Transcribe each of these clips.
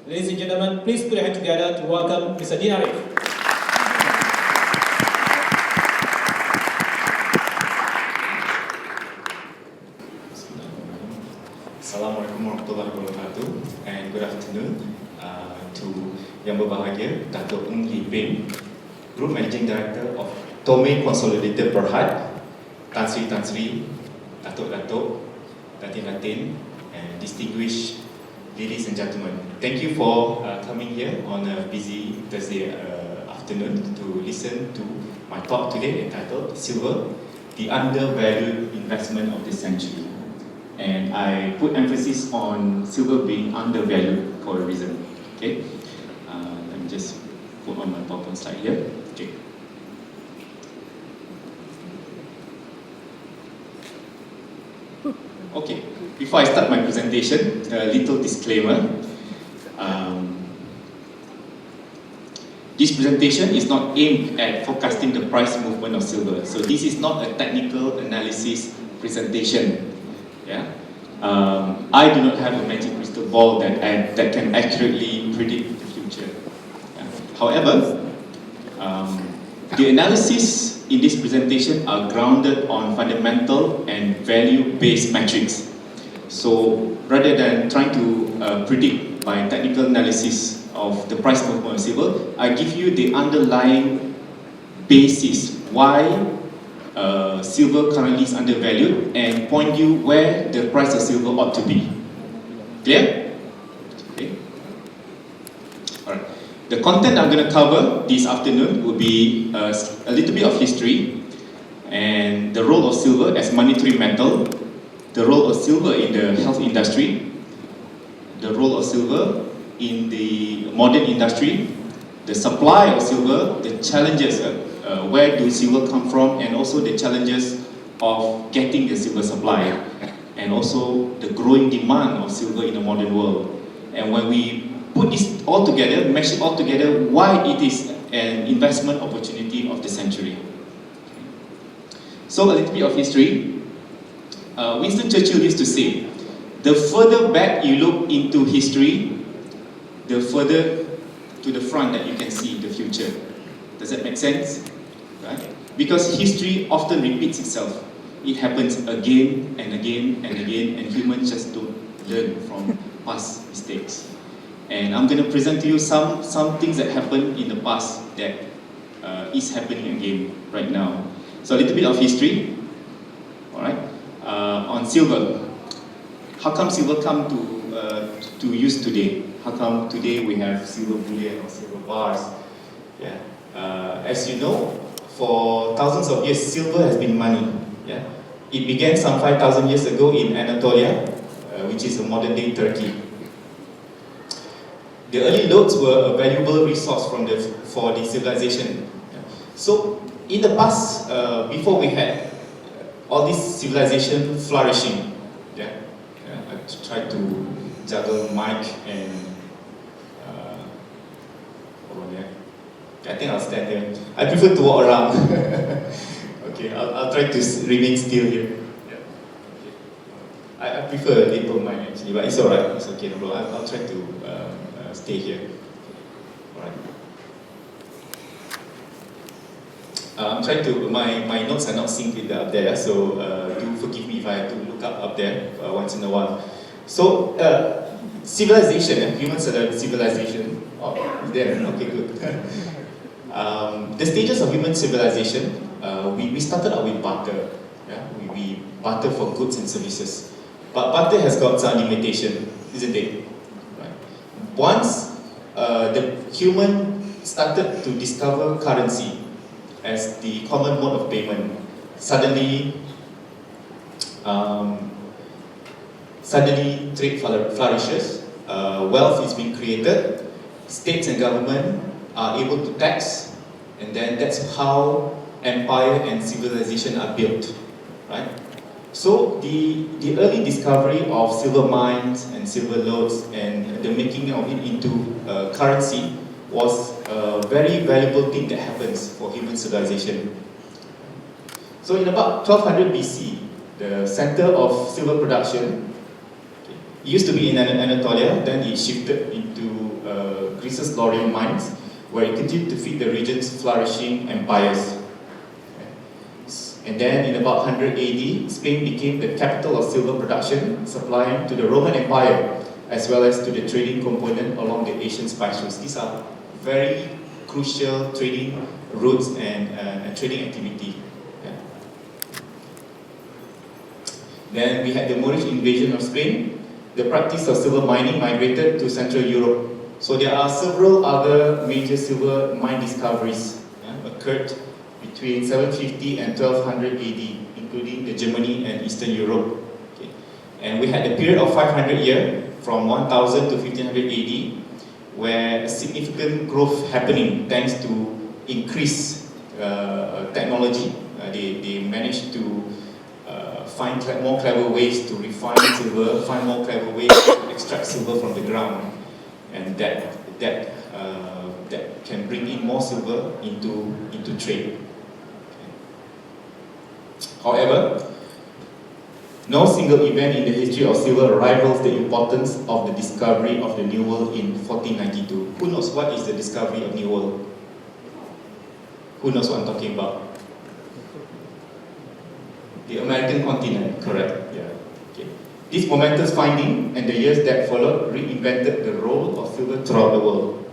Ladies and gentlemen, please put your hands together to welcome Mr. Dean Ariff. Assalamualaikum warahmatullahi wabarakatuh, and good afternoon to Yang Berbahagia Dato' Ng Lee Peng, Group Managing Director of Tomei Consolidated Berhad, Tan Sri, Dato', Datin, and distinguished ladies and gentlemen. Thank you for coming here on a busy Thursday afternoon to listen to my talk today entitled Silver, the Undervalued Investment of the Century. And I put emphasis on silver being undervalued for a reason. Okay, let me just put on my PowerPoint slide here. Okay. Okay. Before I start my presentation, a little disclaimer. This presentation is not aimed at forecasting the price movement of silver. So this is not a technical analysis presentation. Yeah, I do not have a magic crystal ball that can accurately predict the future. Yeah. However, the analysis in this presentation are grounded on fundamental and value-based metrics. So rather than trying to predict by technical analysis of the price movement of silver, I give you the underlying basis why silver currently is undervalued and point you where the price of silver ought to be. Clear? Okay. Alright. The content I'm going to cover this afternoon will be a little bit of history and the role of silver as monetary metal, the role of silver in the health industry, the role of silver in the modern industry, the supply of silver, the challenges, where do silver come from, and also the challenges of getting the silver supply, and also the growing demand of silver in the modern world. And when we put this all together, mesh it all together, why it is an investment opportunity of the century. So a little bit of history. Winston Churchill used to say, the further back you look into history, the further to the front that you can see the future. Does that make sense? Right? Because history often repeats itself. It happens again and again and again, and humans just don't learn from past mistakes. And I'm going to present to you some things that happened in the past that is happening again right now. So a little bit of history, all right? On silver. How come silver come to use today? How come today we have silver bullion or silver bars? Yeah. As you know, for thousands of years, silver has been money. Yeah. It began some 5,000 years ago in Anatolia, which is a modern-day Turkey. The early lodes were a valuable resource for the civilization. Yeah. So, in the past, before we had all this civilization flourishing, I tried to juggle mic and I think I'll stand here. I prefer to walk around. Okay, I'll try to remain still here. Yeah. Okay. I prefer a little mic actually, but it's alright. It's okay, no problem. I'll try to stay here. Alright. I'm trying to. My notes are not synced with up there, so do forgive me if I have to look up there once in a while. So civilization, human civilization. Oh, is there? Okay, good. The stages of human civilization, we started out with barter. Yeah? We barter for goods and services. But barter has got some limitation, isn't it? Right. Once the human started to discover currency as the common mode of payment, suddenly trade flourishes, wealth is being created, states and government are able to tax, and then that's how empire and civilization are built, right? So the early discovery of silver mines and silver lodes and the making of it into currency was a very valuable thing that happens for human civilization. So in about 1200 BC, the center of silver production, it used to be in Anatolia, then it shifted into Greece's Laurium mines, where it continued to feed the region's flourishing empires. And then in about 100 AD, Spain became the capital of silver production, supplying to the Roman Empire, as well as to the trading component along the Asian spice routes. These are very crucial trading routes and trading activity. Yeah. Then we had the Moorish invasion of Spain. The practice of silver mining migrated to Central Europe. So there are several other major silver mine discoveries occurred between 750 and 1200 AD, including the Germany and Eastern Europe. Okay. And we had a period of 500 years, from 1000 to 1500 AD, where a significant growth happening thanks to increased technology. They managed to find more clever ways to refine silver, find more clever ways to extract silver from the ground, and that can bring in more silver into trade. However, no single event in the history of silver rivals the importance of the discovery of the New World in 1492. Who knows what is the discovery of New World? Who knows what I'm talking about? The American continent, correct? Yeah. Okay. This momentous finding and the years that followed reinvented the role of silver throughout the world.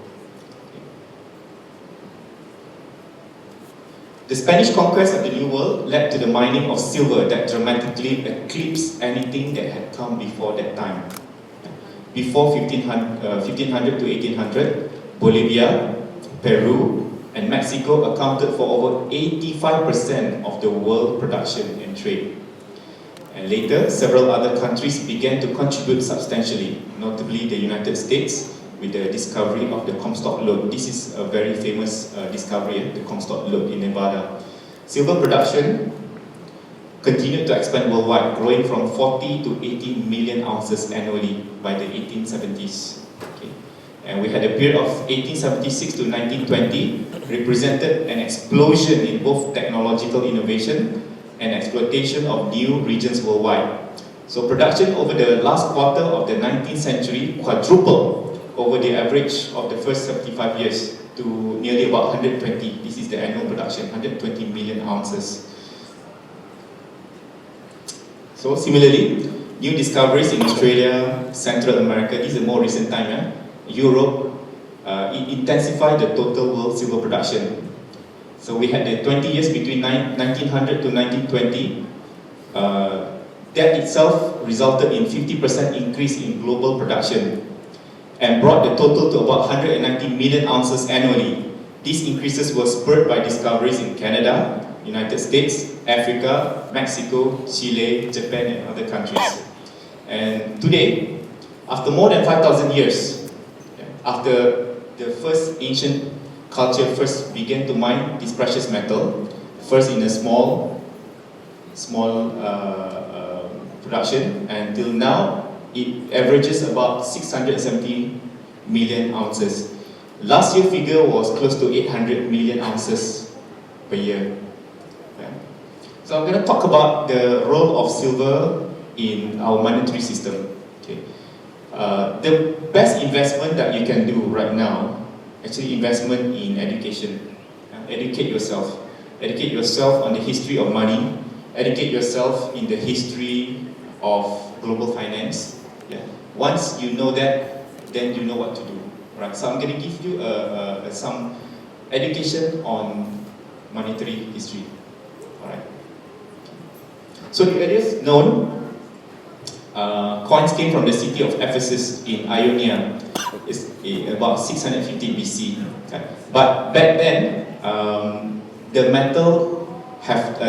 The Spanish conquest of the New World led to the mining of silver that dramatically eclipsed anything that had come before that time. Before 1500 to 1800, Bolivia, Peru, and Mexico accounted for over 85% of the world production and trade. And later, several other countries began to contribute substantially, notably the United States, with the discovery of the Comstock lode. This is a very famous discovery, the Comstock lode in Nevada. Silver production continued to expand worldwide, growing from 40 to 80 million ounces annually by the 1870s. Okay. And we had a period of 1876 to 1920, represented an explosion in both technological innovation and exploitation of new regions worldwide. So production over the last quarter of the 19th century quadrupled over the average of the first 75 years to nearly about 120. This is the annual production, 120 million ounces. So similarly, new discoveries in Australia, Central America, this is a more recent time, Europe, it intensified the total world silver production. So we had the 20 years between 1900 to 1920. That itself resulted in 50% increase in global production, and brought the total to about 190 million ounces annually. These increases were spurred by discoveries in Canada, United States, Africa, Mexico, Chile, Japan, and other countries. And today, after more than 5,000 years, after the first ancient culture first began to mine this precious metal, first in a small production, until now, it averages about 670 million ounces. Last year's figure was close to 800 million ounces per year. Okay. So I'm going to talk about the role of silver in our monetary system. Okay. The best investment that you can do right now, actually investment in education. Educate yourself. Educate yourself on the history of money. Educate yourself in the history of global finance. Yeah. Once you know that, then you know what to do. Right. So I'm going to give you some education on monetary history. All right. So the earliest known coins came from the city of Ephesus in Ionia. It's about 650 BC. Okay. But back then, the metal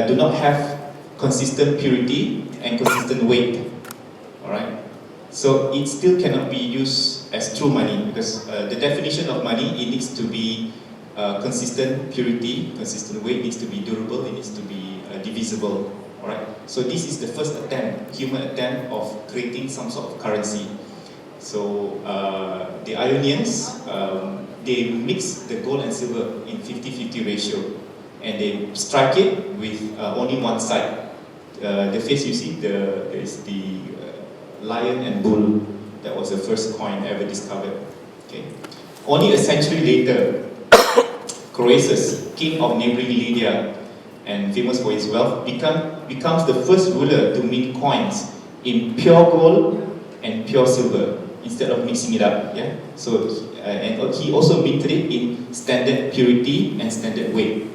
do not have consistent purity and consistent weight. All right. So it still cannot be used as true money, because the definition of money, it needs to be consistent purity, consistent weight, needs to be durable, it needs to be divisible. All right. So this is the first attempt, human attempt of creating some sort of currency. So the Ionians, they mix the gold and silver in 50-50 ratio, and they strike it with only one side. The face you see, is the lion and bull. That was the first coin ever discovered. Okay. Only a century later, Croesus, king of neighboring Lydia, and famous for his wealth, becomes the first ruler to mint coins in pure gold and pure silver instead of mixing it up. Yeah. So and he also minted it in standard purity and standard weight.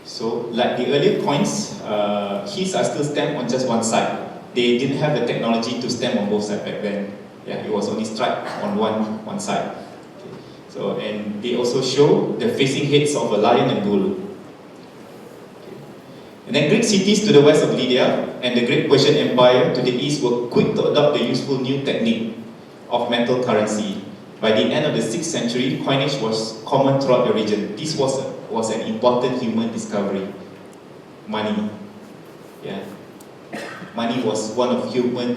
So like the earlier coins, his are still stamped on just one side. They didn't have the technology to stamp on both sides back then. Yeah, it was only striped on one side. Okay. So and they also show the facing heads of a lion and bull. And then Greek cities to the west of Lydia and the Great Persian Empire to the east were quick to adopt the useful new technique of metal currency. By the end of the 6th century, coinage was common throughout the region. This was an important human discovery. Money. Yeah. Money was one of human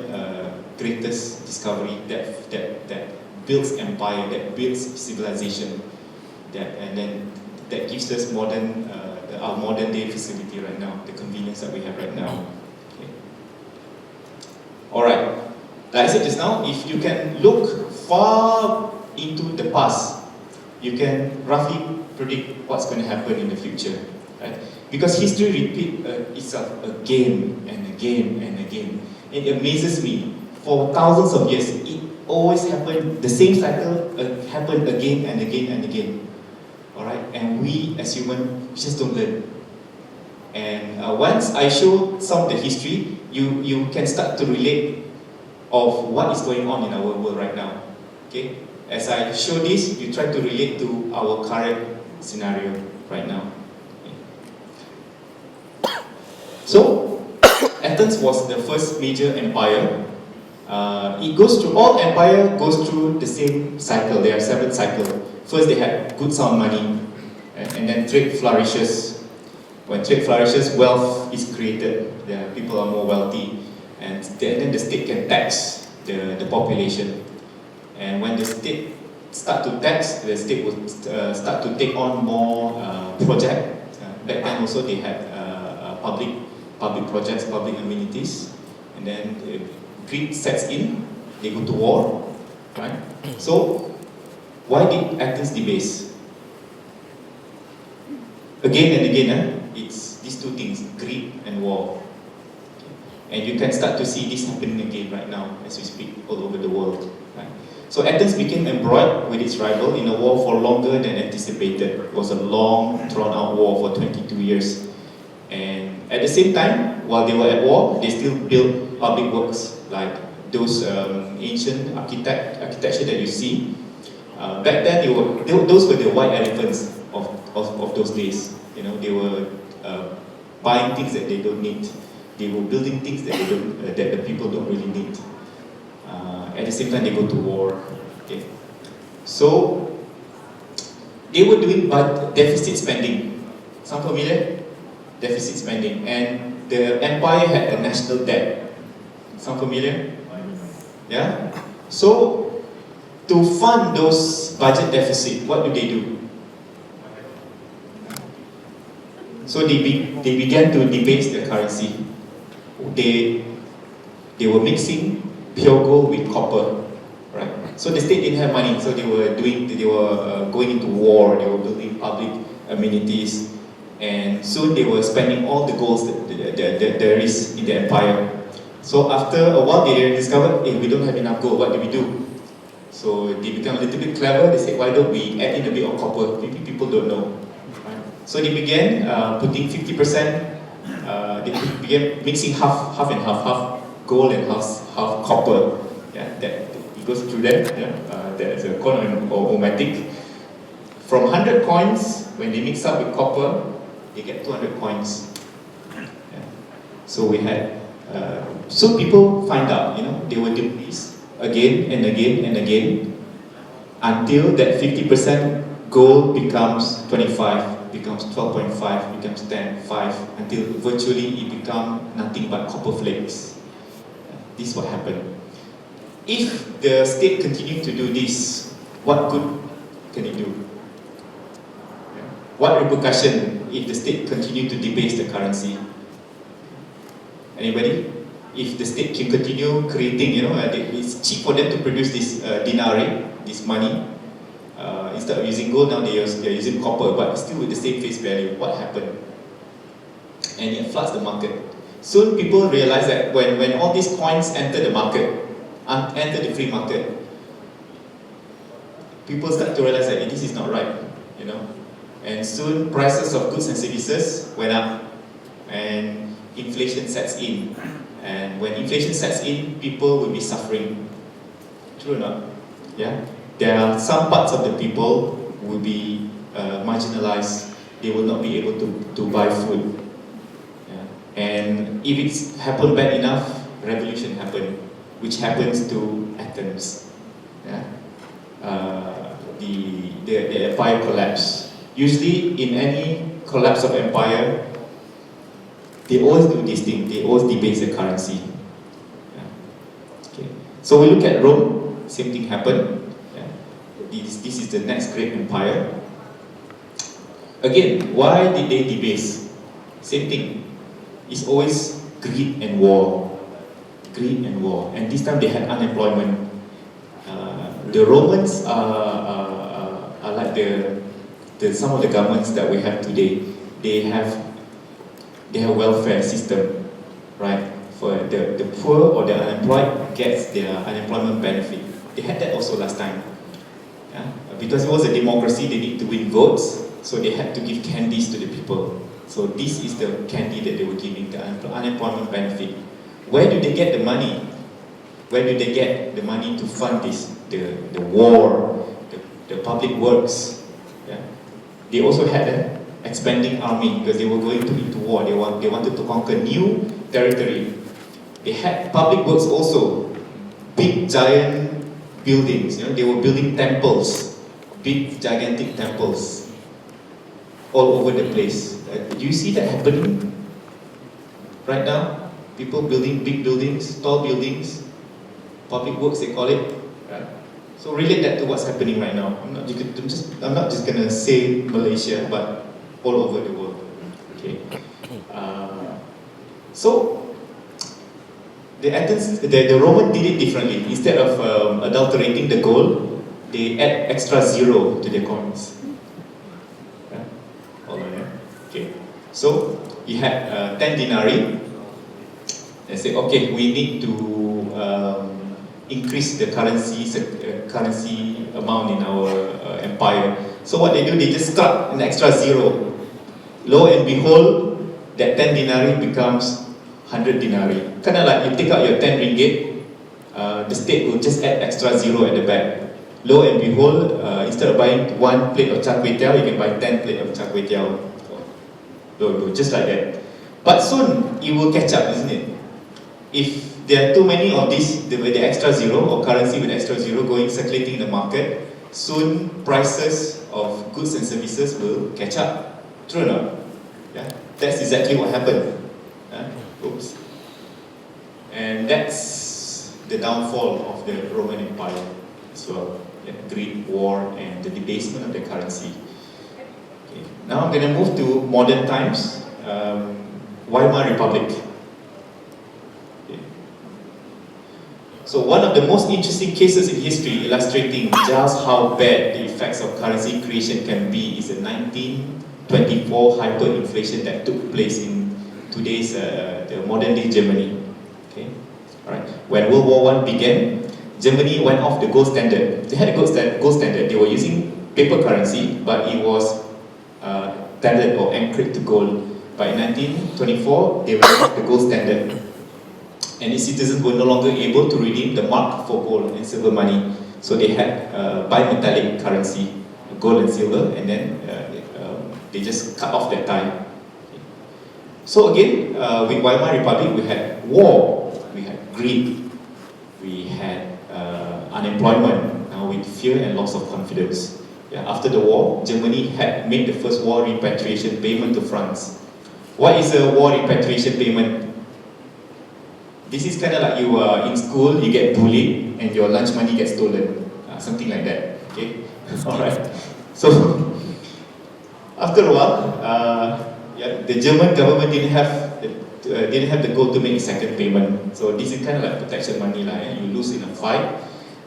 greatest discovery that builds empire, that builds civilization, that gives us our modern day facility right now, the convenience that we have right now. Okay. Alright, like I said just now, if you can look far into the past, you can roughly predict what's going to happen in the future. Right? Because history repeats itself again and again and again. It amazes me. For thousands of years, it always happened, the same cycle happened again and again and again. Alright, and we as humans just don't learn. And once I show some of the history, you can start to relate of what is going on in our world right now. Okay, as I show this, you try to relate to our current scenario right now. Okay. So, Athens was the first major empire. All empire goes through the same cycle. There are 7 cycles. First, they had good sound money, and then trade flourishes. When trade flourishes, wealth is created. People are more wealthy, and then the state can tax the population. And when the state start to tax, the state will start to take on more projects. Back then, also they had public projects, public amenities, and then greed sets in. They go to war, right? So, why did Athens debase? Again and again, it's these 2 things, greed and war. And you can start to see this happening again right now as we speak all over the world. Right? So Athens became embroiled with its rival in a war for longer than anticipated. It was a long, drawn-out war for 22 years. And at the same time, while they were at war, they still built public works like those ancient architecture that you see. Back then, those were the white elephants of those days. You know, they were buying things that they don't need. They were building things that the people don't really need. At the same time, they go to war. Okay. So they were doing deficit spending. Sound familiar? Deficit spending, and the empire had a national debt. Sound familiar? Yeah. So to fund those budget deficit, what do? So they began to debase the currency. They were mixing pure gold with copper, right? So the state didn't have money, so they were going into war. They were building public amenities, and soon they were spending all the golds that there is in the empire. So after a while, they discovered, hey, we don't have enough gold. What do we do? So they become a little bit clever. They said, why don't we add in a bit of copper? Maybe people don't know. Right? So they began putting 50%. They began mixing half and half gold and half copper. Yeah, that it goes through that. Yeah, that's a coin or omatic. From 100 coins, when they mix up with copper, they get 200 coins. Yeah. So we had. So people find out, they were doing this again and again and again until that 50% gold becomes 25, becomes 12.5, becomes 10, 5, until virtually it becomes nothing but copper flakes. This is what happened. If the state continued to do this, what good can it do? What repercussion if the state continued to debase the currency? Anybody? If the state can continue creating, it's cheap for them to produce this denarii, this money, Instead of using gold, now they're using copper, but still with the same face value. What happened? And it floods the market. Soon people realize that when all these coins enter the market, enter the free market, people start to realize that this is not right, you know. And soon prices of goods and services went up, and inflation sets in. And when inflation sets in, people will be suffering. True or not? Yeah. There are some parts of the people will be marginalized. They will not be able to buy food. Yeah. And if it's happened bad enough, revolution happened, which happens to Athens. Yeah. The empire collapse. Usually, in any collapse of empire, they always do this thing. They always debase the currency. Yeah. Okay. So we look at Rome. Same thing happened. This is the next great empire. Again, why did they debase? Same thing. It's always greed and war. Greed and war. And this time they had unemployment. The Romans are like some of the governments that we have today. They have welfare system, right? For the poor or the unemployed gets their unemployment benefit. They had that also last time. Yeah? Because it was a democracy, they need to win votes, so they had to give candies to the people. So this is the candy that they were giving, the unemployment benefit. Where do they get the money? Where do they get the money to fund this? The war, the public works. Yeah? They also had an expanding army because they were going into war. They wanted to conquer new territory. They had public works also, big giant buildings. You know, they were building temples, big gigantic temples, all over the place. Do you see that happening right now? People building big buildings, tall buildings, public works they call it. Right? So relate that to what's happening right now. I'm not just gonna say Malaysia, but all over the world. Okay. So the Roman did it differently. Instead of adulterating the gold, they add extra zero to their coins. Yeah? Hold on, yeah? Okay. So you had 10 denarii. They say, okay, we need to increase the currency amount in our empire. So what they do, they just cut an extra zero. Lo and behold, that 10 denarii becomes 100 denarii. Kind of like you take out your 10 ringgit, the state will just add extra zero at the back. Lo and behold, instead of buying one plate of char kway teow, you can buy 10 plates of char kway teow. Just like that. But soon, it will catch up, isn't it? If there are too many of these, the extra zero or currency with extra zero circulating in the market, soon prices of goods and services will catch up. True or not? Yeah? That's exactly what happened. Oops. And that's the downfall of the Roman Empire as well. Yeah, greed, war, and the debasement of the currency. Okay. Now I'm going to move to modern times. Weimar Republic. Okay. So one of the most interesting cases in history illustrating just how bad the effects of currency creation can be is the 1924 hyperinflation that took place in today's the modern day Germany. Okay, all right. When World War I began, Germany went off the gold standard. They had a gold standard. They were using paper currency, but it was tethered or anchored to gold. By 1924, they went off the gold standard, and its citizens were no longer able to redeem the mark for gold and silver money. So they had bimetallic currency, gold and silver, and then they just cut off that tie. So again, with Weimar Republic, we had war, we had greed, we had unemployment, now with fear and loss of confidence. Yeah, after the war, Germany had made the first war repatriation payment to France. What is a war repatriation payment? This is kind of like you are in school, you get bullied, and your lunch money gets stolen. Something like that. Okay? Alright. So, after a while, the German government didn't have the goal to make a second payment. So this is kind of like protection money. You lose in a fight,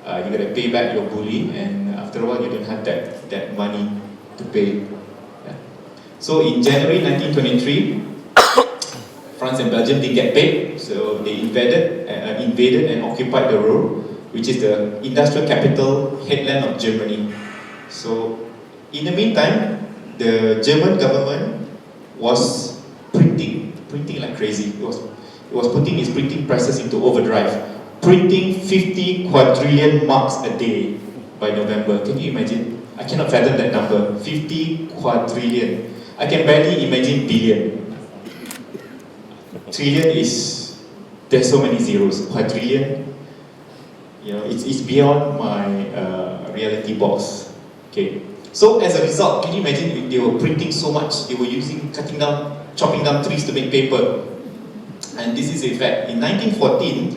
You gotta pay back your bully, and after a while you don't have that money to pay. Yeah. So in January 1923, France and Belgium didn't get paid, so they invaded and occupied the Ruhr, which is the industrial capital headland of Germany. So in the meantime, the German government was printing like crazy. It was putting its printing presses into overdrive, printing 50 quadrillion marks a day by November. Can you imagine? I cannot fathom that number. 50 quadrillion. I can barely imagine billion. Trillion is, there's so many zeros. Quadrillion, you know, it's beyond my reality box. Okay. So as a result, can you imagine they were printing so much? They were chopping down trees to make paper. And this is the effect. In 1914,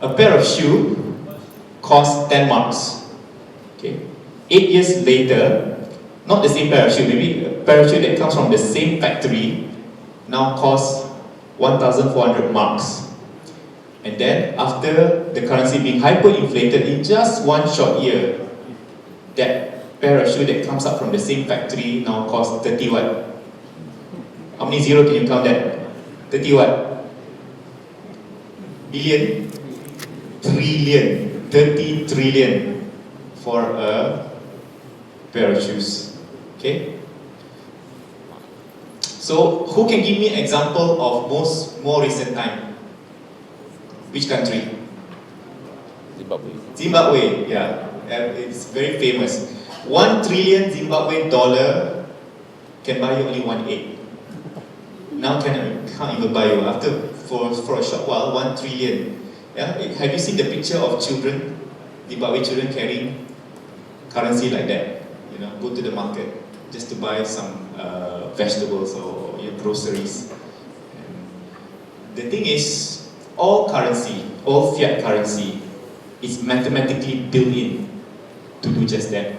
a pair of shoes cost 10 marks. Okay. 8 years later, not the same pair of shoes, maybe a pair of shoes that comes from the same factory now costs 1,400 marks. And then after the currency being hyperinflated in just one short year, that pair of shoes that comes up from the same factory now costs 30 what? How many zero can you count that? 30 what? Billion? Trillion. 30 trillion for a pair of shoes. Okay? So, who can give me an example of more recent time? Which country? Zimbabwe. Zimbabwe, yeah. It's very famous. 1 trillion Zimbabwe dollar can buy you only 1/8. Now can't even buy you. For a short while, 1 trillion. Yeah? Have you seen the picture of children, Zimbabwe children carrying currency like that? You know, go to the market just to buy some vegetables or your groceries. And the thing is, all currency, all fiat currency, is mathematically built in to do just that.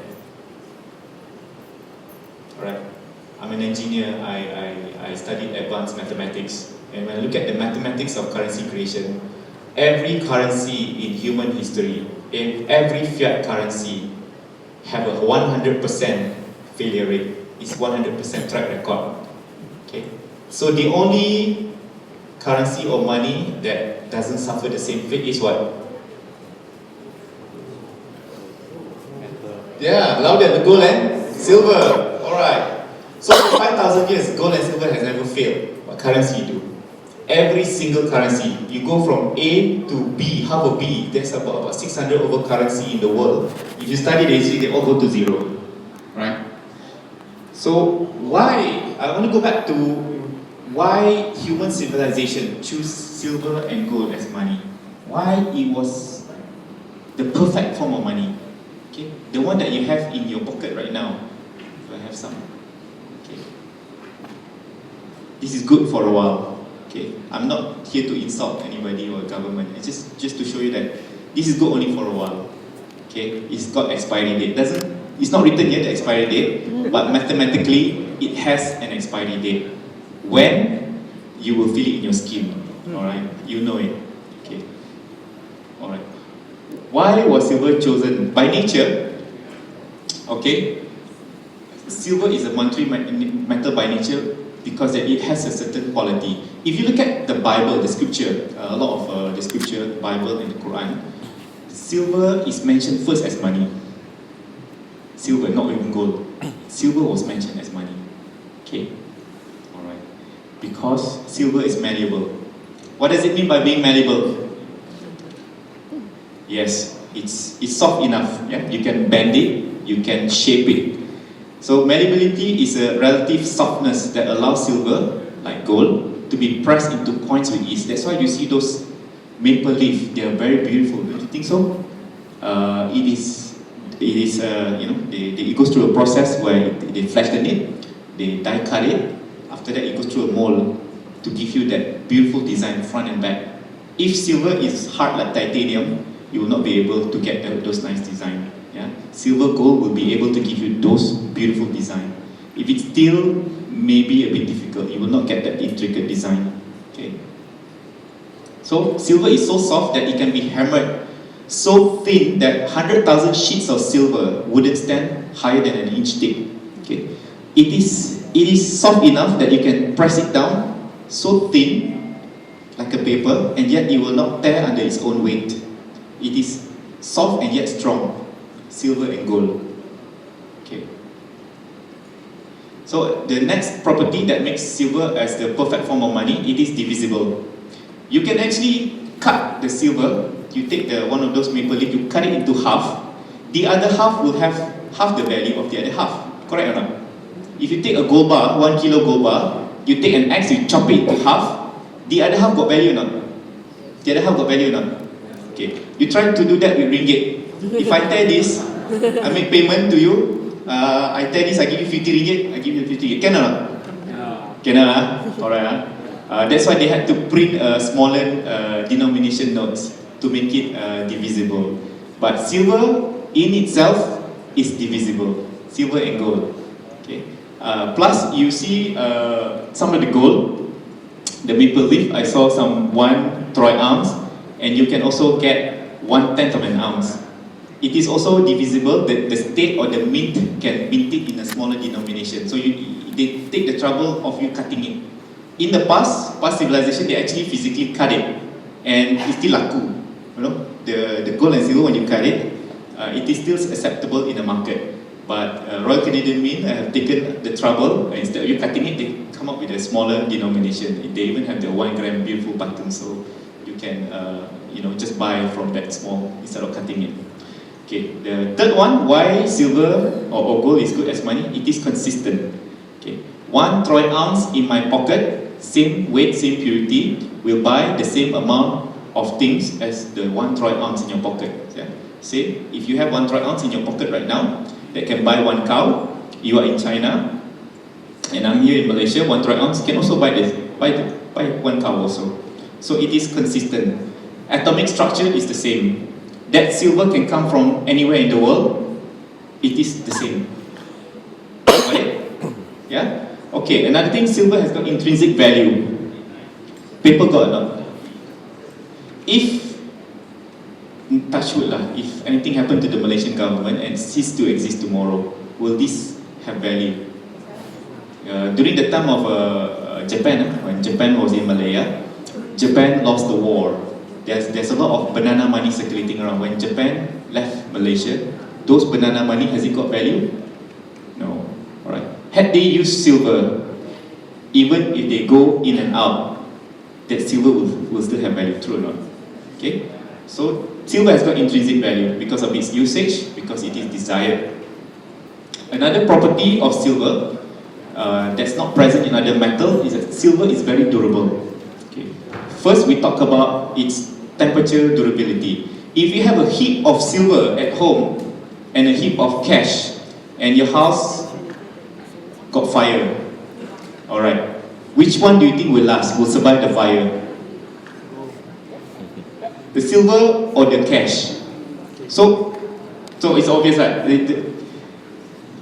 Alright? I'm an engineer, I studied advanced mathematics, and when I look at the mathematics of currency creation, every currency in human history, every fiat currency have a 100% failure rate. It's 100% track record. Okay? So the only currency or money that doesn't suffer the same fate is what? Yeah, louder, the gold and silver. Alright. So for 5,000 years, gold and silver has never failed. What currency do? Every single currency, you go from A to B, half a B, there's about 600 over currency in the world. If you study the history, they all go to zero. Right? So why, I want to go back to why human civilization choose silver and gold as money. Why it was the perfect form of money. Okay? The one that you have in your pocket right now. If I have some. Okay. This is good for a while. Okay? I'm not here to insult anybody or government. It's just to show you that this is good only for a while. Okay? It's got expiry date. It's not written here, the expiry date, but mathematically it has an expiry date. When you will feel it in your skin. Alright? You know it. Okay. Alright. Why was silver chosen? By nature, okay, silver is a monetary metal by nature because it has a certain quality. If you look at the Bible, the scripture, a lot of the scripture, the Bible and the Quran, silver is mentioned first as money. Silver, not even gold. Silver was mentioned as money. Okay? Alright. Because silver is malleable. What does it mean by being malleable? Yes, it's soft enough. Yeah? You can bend it, you can shape it. So malleability is a relative softness that allows silver, like gold, to be pressed into coins with ease. That's why you see those maple leaf. They are very beautiful. Don't you think so? It goes through a process where they flatten it, they die cut it. After that, it goes through a mold to give you that beautiful design front and back. If silver is hard like titanium, you will not be able to get those nice design. Yeah? Silver gold will be able to give you those beautiful design. If it's steel, maybe a bit difficult. You will not get that intricate design. Okay. So silver is so soft that it can be hammered so thin that 100,000 sheets of silver wouldn't stand higher than an inch thick. Okay, it is soft enough that you can press it down, so thin, like a paper, and yet it will not tear under its own weight. It is soft and yet strong, silver and gold. Okay. So the next property that makes silver as the perfect form of money, it is divisible. You can actually cut the silver. You take one of those maple leaf, you cut it into half. The other half will have half the value of the other half. Correct or not? If you take a gold bar, 1 kilo gold bar, you take an axe, you chop it into half. The other half got value or not? The other half got value or not? Okay. You try to do that with ringgit. If I tear this, I make payment to you. I tear this, I give you 50 ringgit. I give you 50 ringgit. Can or not? Can or not? Alright. That's why they had to print smaller denomination notes to make it divisible. But silver in itself is divisible. Silver and gold. Okay. Plus, you see some of the gold, the maple leaf. I saw some 1 troy ounce, and you can also get 1/10 of an ounce. It is also divisible. The state or the mint can mint it in a smaller denomination. So they take the trouble of you cutting it. In the past civilization, they actually physically cut it, and it's still laku. You know, the gold and silver, when you cut it, it is still acceptable in the market. But Royal Canadian Mint have taken the trouble. Instead of you cutting it, they come up with a smaller denomination. They even have the 1 gram beautiful button, so you can just buy from that small instead of cutting it. Okay, the third one, why silver or gold is good as money? It is consistent. Okay, 1 troy ounce in my pocket, same weight, same purity, will buy the same amount of things as the 1 troy ounce in your pocket. Yeah? Say, if you have 1 troy ounce in your pocket right now, that can buy 1 cow. You are in China, and I'm here in Malaysia. 1 troy ounce can also buy 1 cow also. So it is consistent. Atomic structure is the same. That silver can come from anywhere in the world. It is the same. Got it? Yeah? Okay, another thing, silver has got intrinsic value. Paper got or not? If, touch wood lah, if anything happened to the Malaysian government and cease to exist tomorrow, will this have value? During the time of Japan, when Japan was in Malaya, Japan lost the war. There's a lot of banana money circulating around. When Japan left Malaysia, those banana money, has it got value? No. Alright. Had they used silver, even if they go in and out, that silver will still have value, true or not? Okay? So, silver has got intrinsic value because of its usage, because it is desired. Another property of silver that's not present in other metal is that silver is very durable. Okay. First, we talk about its temperature durability. If you have a heap of silver at home and a heap of cash, and your house got fire, alright, which one do you think will last, will survive the fire? The silver or the cash? So it's obvious that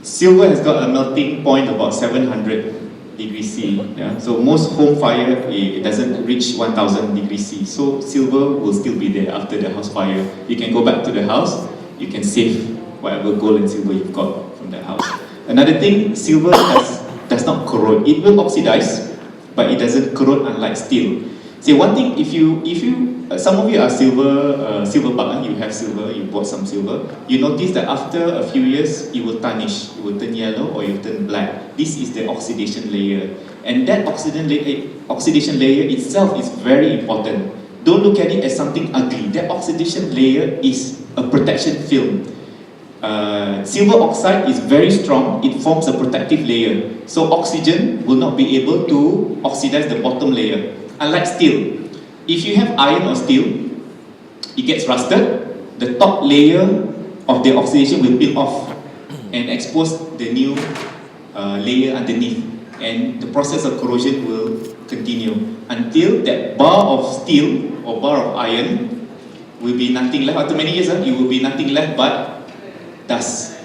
silver has got a melting point about 700 degrees C. Yeah? So most home fire, it doesn't reach 1000 degrees C. So silver will still be there after the house fire. You can go back to the house, you can save whatever gold and silver you've got from that house. Another thing, silver does not corrode. It will oxidize, but it doesn't corrode, unlike steel. See, one thing, if you some of you are silver bug, you have silver, you bought some silver, you notice that after a few years, it will tarnish, it will turn yellow or it will turn black. This is the oxidation layer. And that oxidation layer itself is very important. Don't look at it as something ugly. That oxidation layer is a protection film. Silver oxide is very strong, it forms a protective layer. So oxygen will not be able to oxidize the bottom layer. Unlike steel, if you have iron or steel, it gets rusted, the top layer of the oxidation will peel off and expose the new layer underneath, and the process of corrosion will continue until that bar of steel or bar of iron will be nothing left. After many years, it will be nothing left but dust,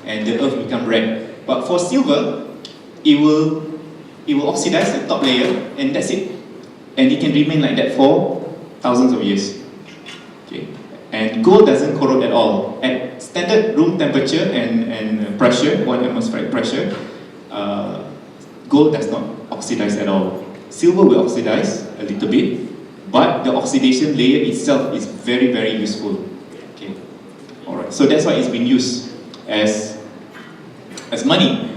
and the earth become red. But for silver, it will oxidize the top layer, and that's it. And it can remain like that for thousands of years. Okay. And gold doesn't corrode at all. At standard room temperature and pressure, 1 atmospheric pressure, gold does not oxidize at all. Silver will oxidize a little bit, but the oxidation layer itself is very, very useful. Okay, all right. So that's why it's been used as money.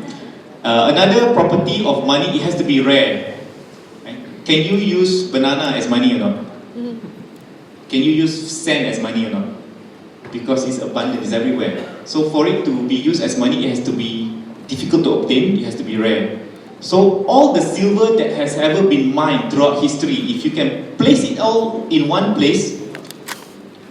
Another property of money, it has to be rare. Right? Can you use banana as money or not? Can you use sand as money or not? Because it's abundant, it's everywhere. So for it to be used as money, it has to be difficult to obtain, it has to be rare. So all the silver that has ever been mined throughout history, if you can place it all in one place,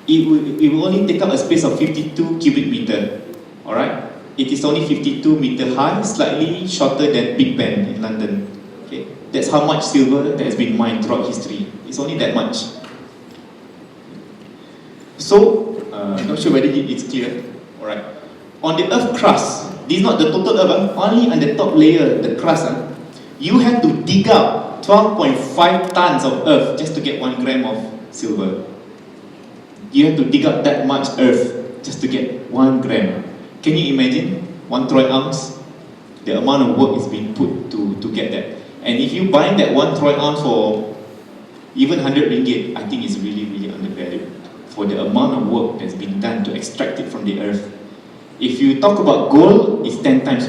it will only take up a space of 52 cubic meter. Alright? It is only 52 meter high, slightly shorter than Big Ben in London. Okay? That's how much silver that has been mined throughout history. It's only that much. So, I'm not sure whether it's clear. Alright. On the earth crust, this is not the total earth, only on the top layer, the crust, you have to dig up 12.5 tons of earth just to get 1 gram of silver. You have to dig up that much earth just to get 1 gram. Can you imagine? 1 troy ounce? The amount of work is being put to get that. And if you buy that 1 troy ounce for even 100 ringgit, I think it's really, really undervalued for the amount of work that's been done to extract it from the earth. If you talk about gold, it's 10 times.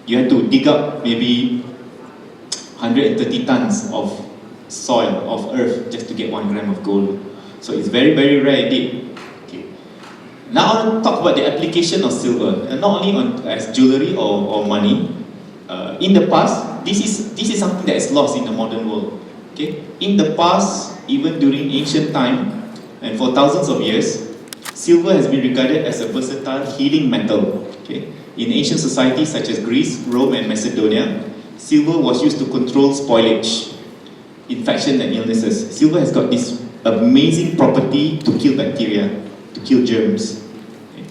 You have to dig up maybe 130 tons of soil, of earth, just to get 1 gram of gold. So it's very, very rare indeed. Okay. Now I want to talk about the application of silver, and not only as jewelry or money. In the past, this is something that is lost in the modern world. Okay. In the past, even during ancient time, and for thousands of years, silver has been regarded as a versatile healing metal. Okay? In ancient societies such as Greece, Rome and Macedonia, silver was used to control spoilage, infection and illnesses. Silver has got this amazing property to kill bacteria, to kill germs. Okay?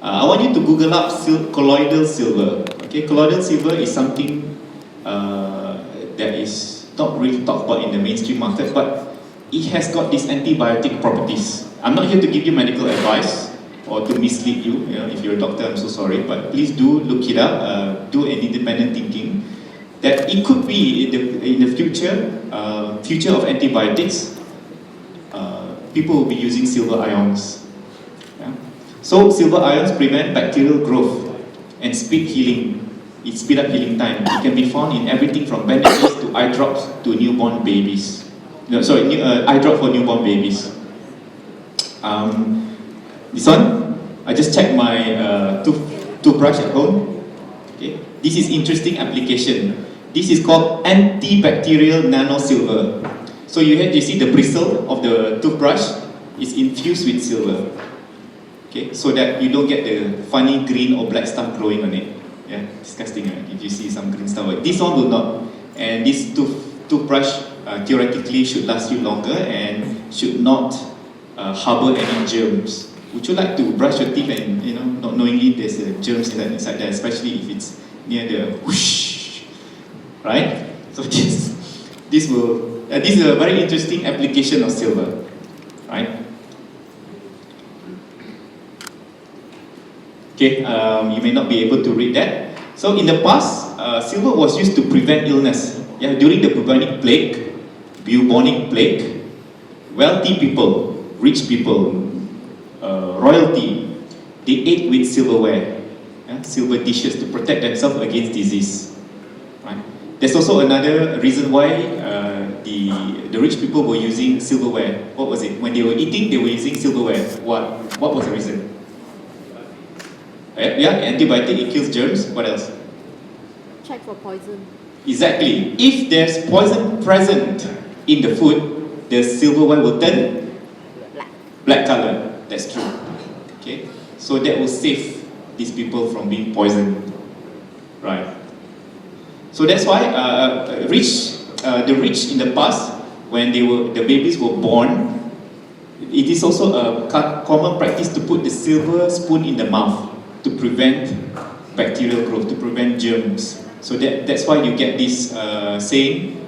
I want you to Google up colloidal silver. Okay? Colloidal silver is something that is not really talked about in the mainstream market, but it has got these antibiotic properties. I'm not here to give you medical advice or to mislead you. If you're a doctor, I'm so sorry, but please do look it up, do an independent thinking, that it could be in the future of antibiotics, people will be using silver ions. Yeah? So silver ions prevent bacterial growth and speed healing. It speed up healing time. It can be found in everything from bandages to eye drops to newborn babies. Eye drop for newborn babies. This one, I just checked my toothbrush at home. Okay, this is interesting application. This is called antibacterial nano silver. So you see the bristle of the toothbrush is infused with silver. Okay, so that you don't get the funny green or black stuff growing on it. Yeah, disgusting, right? If you see some green stuff. This one will not. And this toothbrush theoretically should last you longer and should not harbor any germs. Would you like to brush your teeth and not knowingly there's germs inside there, especially if it's near the whoosh, right? So this is a very interesting application of silver, right? Okay, you may not be able to read that. So in the past, silver was used to prevent illness. Yeah, during the bubonic plague, wealthy people, rich people, royalty, they ate with silverware, silver dishes to protect themselves against disease. Right? There's also another reason why the rich people were using silverware. What was it? When they were eating, they were using silverware. What was the reason? Yeah, antibiotic, it kills germs. What else? Check for poison. Exactly. If there's poison present in the food, the silverware will turn black color. That's true. Okay, so that will save these people from being poisoned, right? So that's why the rich in the past, when the babies were born, it is also a common practice to put the silver spoon in the mouth to prevent bacterial growth, to prevent germs. So that's why you get this saying,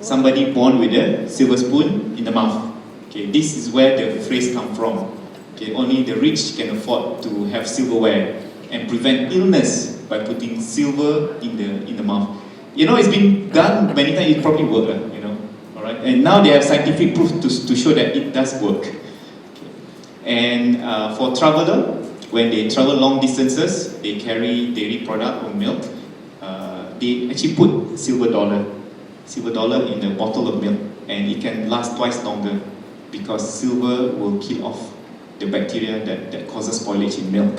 somebody born with a silver spoon in the mouth. Okay, this is where the phrase comes from. Okay, only the rich can afford to have silverware and prevent illness by putting silver in the mouth. You know, it's been done many times. It probably worked, you know. All right, and now they have scientific proof to show that it does work. Okay. And for traveler, when they travel long distances, they carry dairy product or milk. They actually put silver dollar in the bottle of milk, and it can last twice longer because silver will kill off the bacteria that causes spoilage in milk.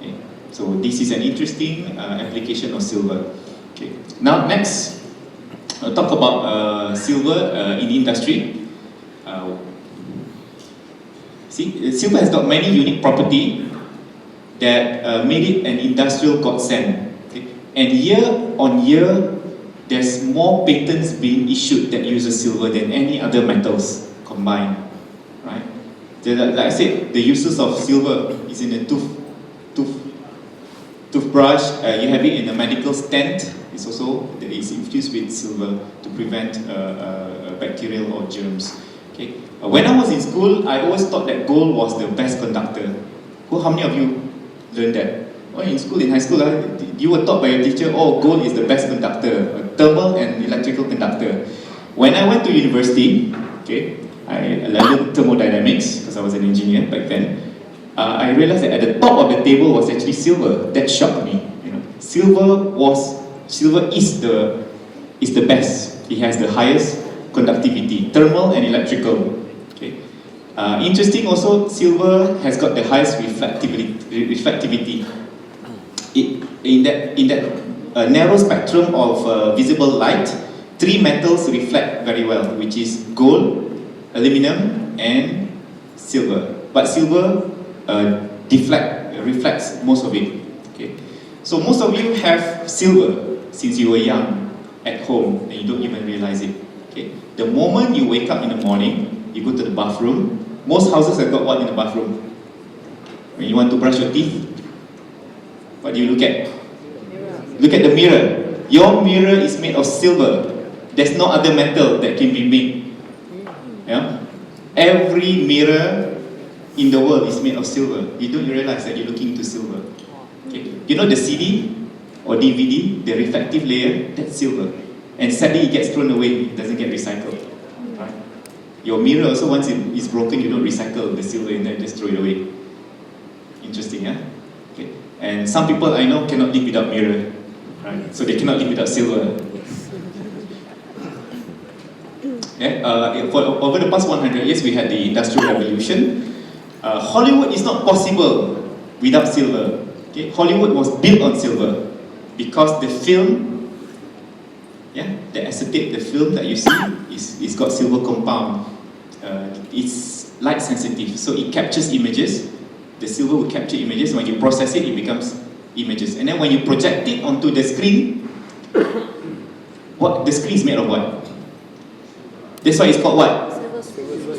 Okay. So this is an interesting application of silver. Okay. Now next, I'll talk about silver in industry. Silver has got many unique property that made it an industrial godsend. Okay. And year on year, there's more patents being issued that uses silver than any other metals combined. Right? Like I said, the uses of silver is in a toothbrush. You have it in a medical stent. It's also infused with silver to prevent bacterial or germs. Okay. When I was in school, I always thought that gold was the best conductor. How many of you learned that? Well, in school, in high school, you were taught by your teacher, oh, gold is the best conductor, a thermal and electrical conductor. When I went to university, okay, I learned thermodynamics because I was an engineer back then. I realized that at the top of the table was actually silver. That shocked me. You know, silver is the best. It has the highest conductivity, thermal and electrical. Okay. Interesting also, silver has got the highest reflectivity. In that narrow spectrum of visible light, three metals reflect very well, which is gold, aluminum, and silver. But silver reflects most of it. Okay. So most of you have silver since you were young at home and you don't even realize it. Okay. The moment you wake up in the morning, you go to the bathroom. Most houses have got what in the bathroom? When you want to brush your teeth, what do you look at? Look at the mirror. Your mirror is made of silver. There's no other metal that can be made. Yeah? Every mirror in the world is made of silver. You don't realize that you're looking into silver. Okay. You know the CD or DVD, the reflective layer, that's silver. And sadly it gets thrown away, it doesn't get recycled. Right? Your mirror also, once it is broken, you don't recycle the silver in there, just throw it away. Interesting, yeah? Okay. And some people I know cannot live without mirror. Right? So they cannot live without silver. Yeah? Over the past 100 years, we had the Industrial Revolution. Hollywood is not possible without silver. Okay? Hollywood was built on silver because the film, the acetate, the film that you see, is got silver compound. It's light sensitive, so it captures images. The silver will capture images. When you process it, it becomes images. And then when you project it onto the screen, the screen is made of what? That's why it's called what?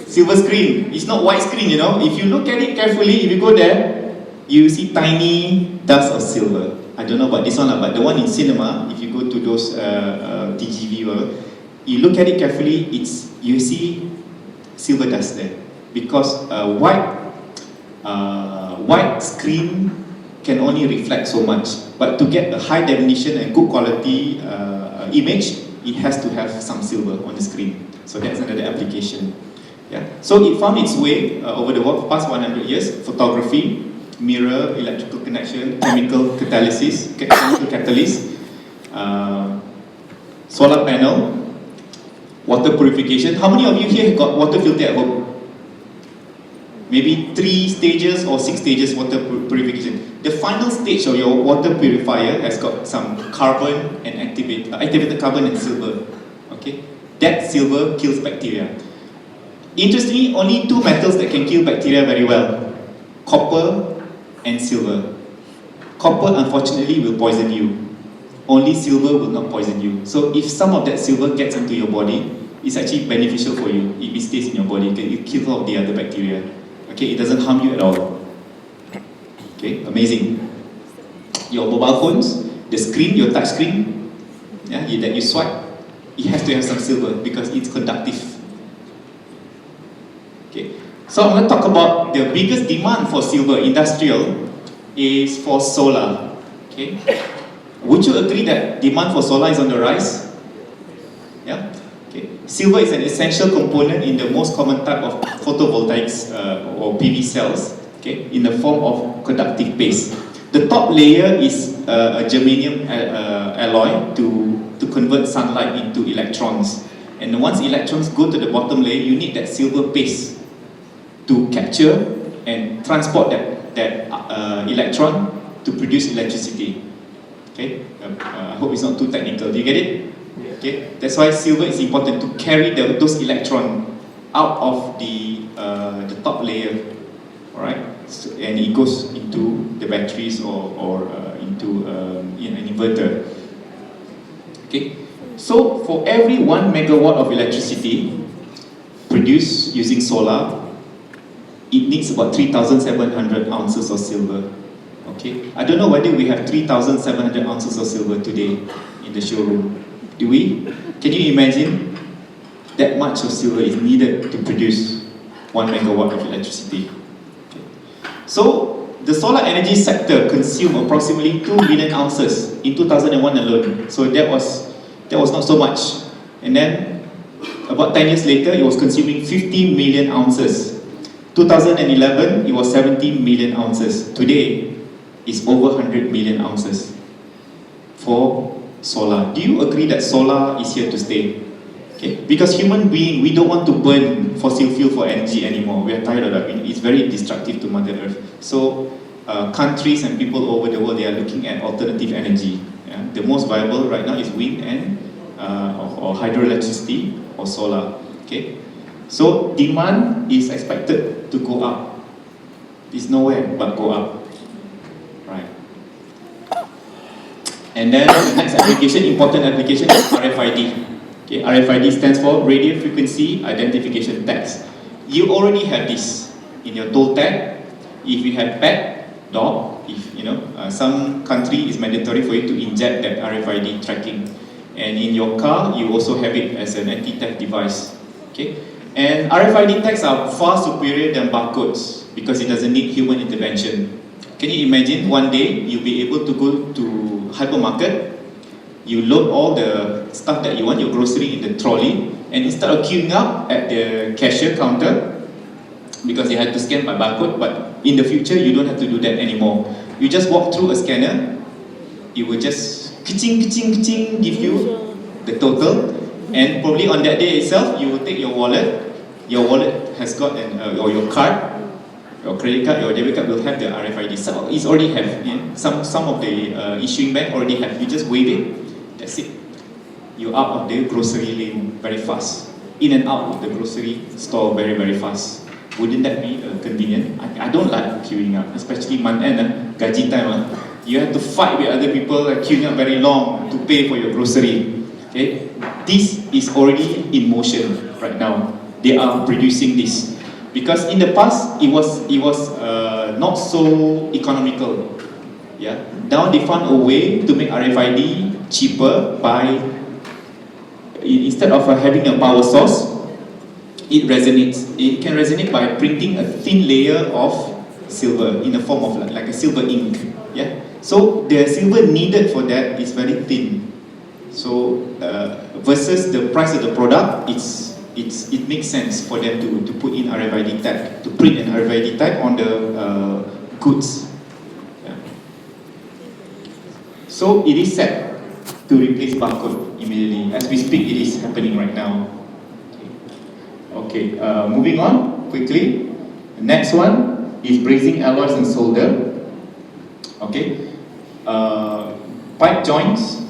Silver screen. It's not white screen, you know. If you look at it carefully, if you go there, you see tiny dust of silver. I don't know about this one, but the one in cinema, if you go to those TGV, you look at it carefully, you see silver dust there. Because white screen can only reflect so much. But to get a high definition and good quality image, it has to have some silver on the screen. So that's another application. Yeah. So it found its way over the past 100 years, photography, mirror, electrical connection, chemical catalysis, solar panel, water purification. How many of you here got water filter at home? Maybe 3 stages or 6 stages water purification. The final stage of your water purifier has got some carbon and activated carbon and silver. Okay, that silver kills bacteria. Interestingly, only 2 metals that can kill bacteria very well: copper and silver. Copper, unfortunately, will poison you. Only silver will not poison you. So if some of that silver gets into your body, it's actually beneficial for you. If it stays in your body, it kills all the other bacteria. Okay, it doesn't harm you at all. Okay, amazing. Your mobile phones, the screen, your touch screen, that you swipe, it has to have some silver because it's conductive. So I'm going to talk about the biggest demand for silver, industrial, is for solar. Okay? Would you agree that demand for solar is on the rise? Yeah? Okay. Silver is an essential component in the most common type of photovoltaics or PV cells, okay, in the form of conductive paste. The top layer is a germanium alloy to convert sunlight into electrons. And once electrons go to the bottom layer, you need that silver paste to capture and transport that electron to produce electricity. Okay, I hope it's not too technical. Do you get it? Okay, that's why silver is important to carry those electrons out of the top layer. All right, so, and it goes into the batteries or into an inverter. Okay, so for every 1 megawatt of electricity produced using solar, it needs about 3,700 ounces of silver. Okay, I don't know whether we have 3,700 ounces of silver today in the showroom. Do we? Can you imagine that much of silver is needed to produce 1 megawatt of electricity? Okay. So the solar energy sector consumed approximately 2 million ounces in 2001 alone. So that was not so much. And then about 10 years later, it was consuming 50 million ounces. 2011, it was 17 million ounces. Today, it's over 100 million ounces for solar. Do you agree that solar is here to stay? Okay? Because human beings, we don't want to burn fossil fuel for energy anymore. We are tired of that. It's very destructive to Mother Earth. So countries and people over the world, they are looking at alternative energy. Yeah? The most viable right now is wind and or hydroelectricity or solar. Okay? So demand is expected to go up. It's nowhere but go up. Right. And then the next application, important application, is RFID. Okay, RFID stands for Radio Frequency Identification Tags. You already have this in your toll tag. If you have pet, dog, if some country is mandatory for you to inject that RFID tracking. And in your car, you also have it as an anti-theft device. Okay, and RFID tags are far superior than barcodes because it doesn't need human intervention. Can you imagine one day you'll be able to go to hypermarket, you load all the stuff that you want, your grocery in the trolley, and instead of queuing up at the cashier counter, because you had to scan by barcode, but in the future you don't have to do that anymore. You just walk through a scanner, it will just ka-ching, ka-ching, ka-ching, give you the total, and probably on that day itself, you will take your wallet has got or your card, your credit card, your debit card will have the RFID. So it's already have, some of the issuing bank already have. You just wave it, that's it. You're out of the grocery lane very fast. In and out of the grocery store very, very fast. Wouldn't that be convenient? I don't like queuing up, especially month end, gaji time. You have to fight with other people queuing up very long to pay for your grocery. Okay? This is already in motion right now. They are producing this. Because in the past, it was not so economical. Yeah. Now they found a way to make RFID cheaper by, instead of having a power source, it resonates. It can resonate by printing a thin layer of silver in the form of like a silver ink. Yeah. So the silver needed for that is very thin. So versus the price of the product, it makes sense for them to put in RFID tag, to print an RFID tag on the goods. Yeah. So it is set to replace barcode immediately. As we speak, it is happening right now. Okay, moving on quickly. The next one is brazing alloys and solder. Okay, pipe joints,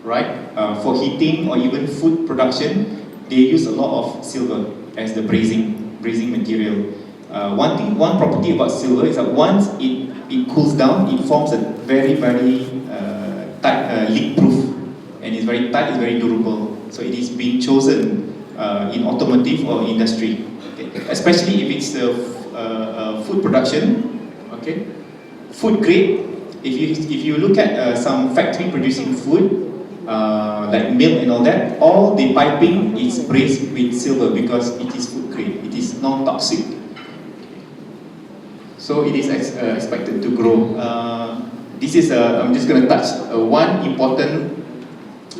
right? For heating or even food production, they use a lot of silver as the brazing material. One property about silver is that once it cools down, it forms a very, very tight, leak-proof, and it's very tight, it's very durable. So it is being chosen in automotive or industry, okay? Especially if it's food production, okay? Food grade. If you look at some factory producing food, like milk and all that, all the piping is brazed with silver because it is food grade. It is non-toxic. So it is expected to grow. This is, I'm just going to touch one important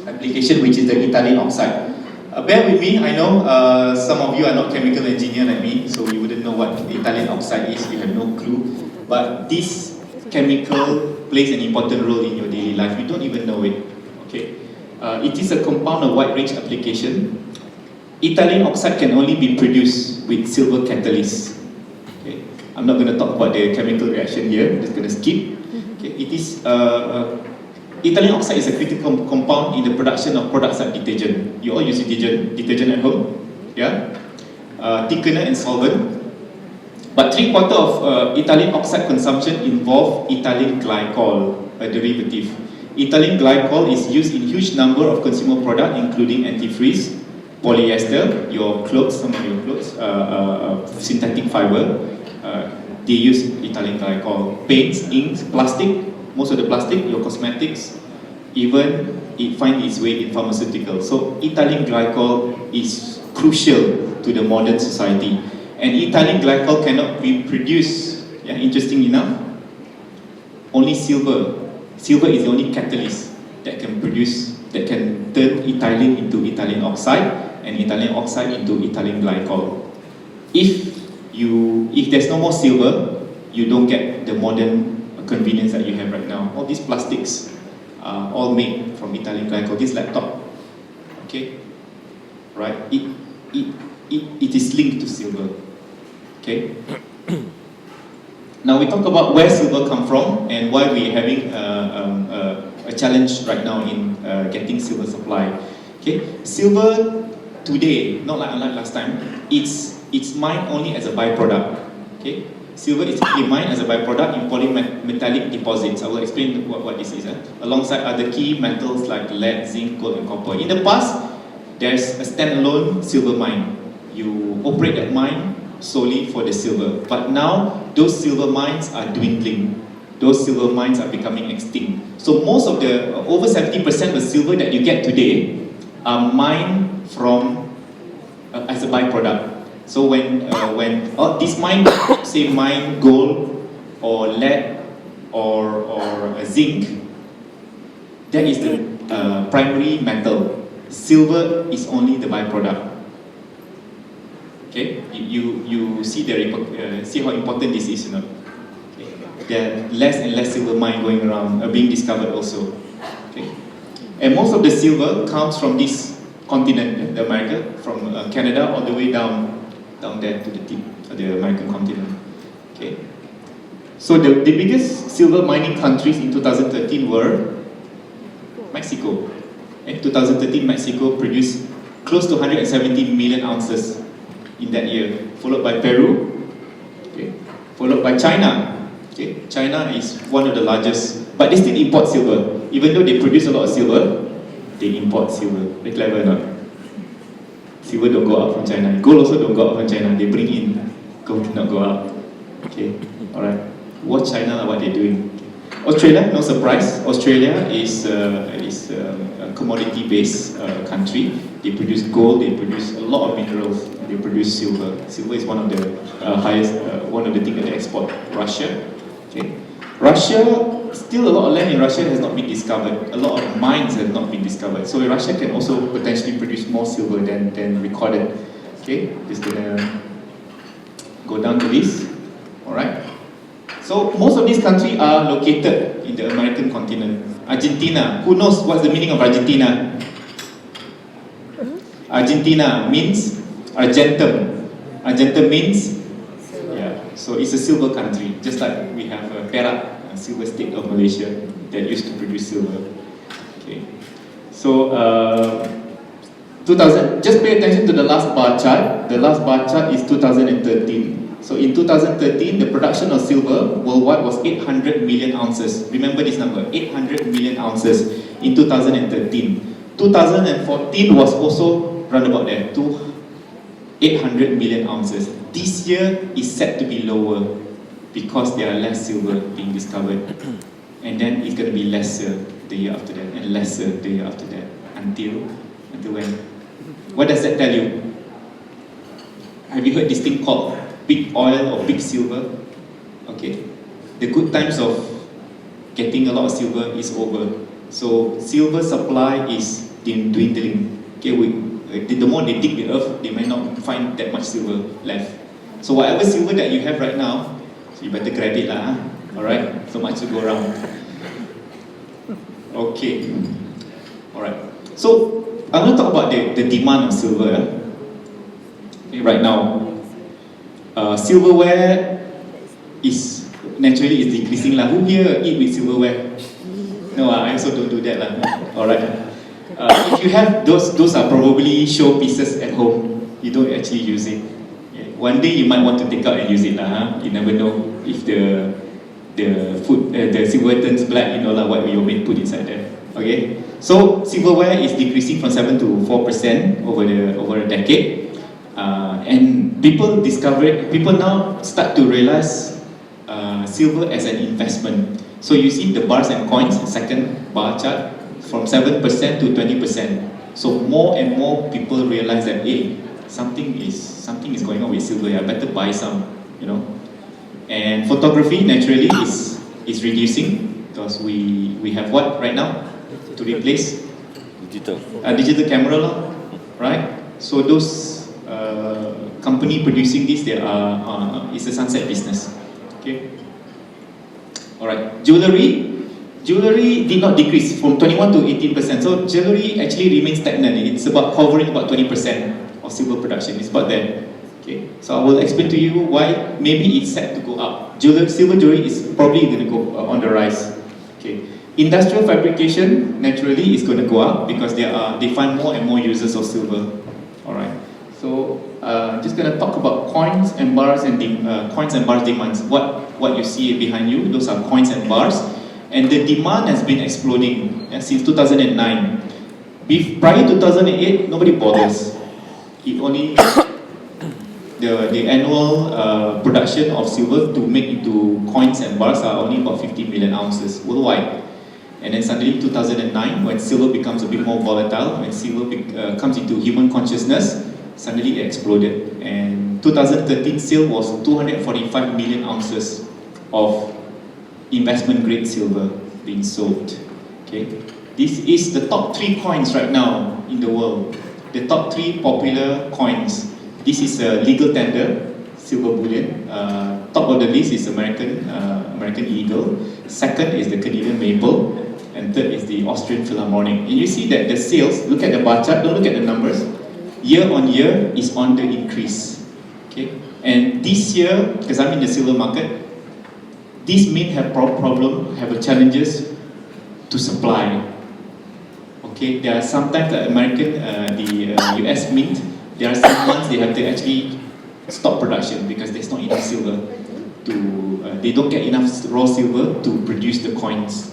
application, which is the ethylene oxide. Bear with me, I know some of you are not chemical engineer like me, so you wouldn't know what ethylene oxide is, you have no clue. But this chemical plays an important role in your daily life, you don't even know it. Okay? It is a compound of wide range application. Ethylene oxide can only be produced with silver catalyst. Okay? I'm not going to talk about the chemical reaction here, I'm just going to skip. Okay? It is ethylene oxide is a critical compound in the production of products like detergent. You all use detergent at home, yeah? Thickener and solvent. But 3/4 of ethylene oxide consumption involve ethylene glycol, a derivative. Ethylene glycol is used in huge number of consumer products, including antifreeze, polyester, your clothes, some of your clothes, synthetic fiber. They use ethylene glycol. Paints, inks, plastic. Most of the plastic, your cosmetics, even it finds its way in pharmaceuticals. So ethylene glycol is crucial to the modern society. And ethylene glycol cannot be produced, yeah, interesting enough, only silver. Silver is the only catalyst that can turn ethylene into ethylene oxide and ethylene oxide into ethylene glycol. If there's no more silver, you don't get the modern convenience that you have right now. All these plastics are all made from ethylene glycol. This laptop, okay, right? It is linked to silver, okay. Now we talk about where silver come from and why we're having a challenge right now in getting silver supply. Okay, silver today, not like unlike last time, it's mined only as a byproduct. Okay. Silver is typically mined as a byproduct in polymetallic deposits. I will explain what this is. Alongside other key metals like lead, zinc, gold, and copper. In the past, there's a standalone silver mine. You operate that mine solely for the silver. But now, those silver mines are dwindling. Those silver mines are becoming extinct. So most of the, over 70% of the silver that you get today are mined from, as a byproduct. So when this mine, say mine gold or lead or zinc, that is the primary metal. Silver is only the byproduct. Okay, you see see how important this is, you know. Okay. There are less and less silver mine going around, being discovered also. Okay, and most of the silver comes from this continent, the America, from Canada all the way down there to the tip of the American continent. Okay. So the biggest silver mining countries in 2013 were Mexico. In 2013, Mexico produced close to 170 million ounces in that year, followed by Peru, okay, followed by China. Okay. China is one of the largest, but they still import silver. Even though they produce a lot of silver, they import silver. They're clever enough. Silver don't go out from China. Gold also don't go out from China. They bring in. Gold do not go out. Okay, all right. Watch China, what they're doing. Australia, no surprise. Australia is a commodity-based country. They produce gold. They produce a lot of minerals. They produce silver. Silver is one of the highest, one of the things that they export. Russia, okay. Russia, still a lot of land in Russia has not been discovered. A lot of mines have not been discovered. So Russia can also potentially produce more silver than recorded. Okay, just gonna go down to this. All right. So most of these countries are located in the American continent. Argentina. Who knows what's the meaning of Argentina? Argentina means Argentum. Argentum means, yeah. So it's a silver country, just like we have Perak, a silver state of Malaysia that used to produce silver. Okay. So 2000. Just pay attention to the last bar chart. The last bar chart is 2013. So in 2013, the production of silver worldwide was 800 million ounces. Remember this number, 800 million ounces in 2013. 2014 was also round about there, 800 million ounces. This year is set to be lower because there are less silver being discovered. And then it's going to be lesser the year after that, and lesser the year after that. Until when? What does that tell you? Have you heard this thing called big oil or big silver? Okay, the good times of getting a lot of silver is over. So silver supply is dwindling. Okay, the more they dig the earth, they may not find that much silver left. So whatever silver that you have right now, so you better grab it lah. Alright, so much to go around. Okay, alright. So I'm going to talk about the demand of silver. Okay, right now, silverware is naturally decreasing lah. Who here eat with silverware? No, I also don't do that lah. Alright. If you have those are probably showpieces at home. You don't actually use it. Yeah. One day you might want to take out and use it lah. You never know if the silverware turns black. You know lah what we may put inside there. Okay. So silverware is decreasing from 7 to 4% over a decade, and people now start to realize silver as an investment. So you see the bars and coins, second bar chart, from 7% to 20%. So more and more people realize that something is going on with silver. I better buy some, you know. And photography naturally is reducing because we have what right now to replace digital camera, right? So those company producing this, it's a sunset business. Okay. All right. Jewelry did not decrease from 21 to 18%. So jewelry actually remains stagnant. It's about hovering about 20% of silver production. It's about there. Okay. So I will explain to you why maybe it's set to go up. Silver jewelry is probably going to go on the rise. Okay. Industrial fabrication naturally is going to go up because they find more and more users of silver. All right. So just going to talk about coins and bars demands. What you see behind you, those are coins and bars. And the demand has been exploding since 2009. Prior to 2008, nobody bothers. It only the annual production of silver to make into coins and bars are only about 50 million ounces worldwide. And then suddenly 2009, when silver becomes a bit more volatile, when silver comes into human consciousness, suddenly it exploded. And 2013 sale was 245 million ounces of investment grade silver being sold. Okay, this is the top 3 coins right now in the world. The top 3 popular coins. This is a legal tender, silver bullion. Top of the list is American Eagle. Second is the Canadian Maple, and third is the Austrian Philharmonic. And you see that the sales. Look at the bar chart. Don't look at the numbers. Year on year is on the increase. Okay, and this year, because I'm in the silver market, these mint have challenges to supply. Okay, there are sometimes the US mint, there are some months they have to actually stop production because there's not enough silver they don't get enough raw silver to produce the coins.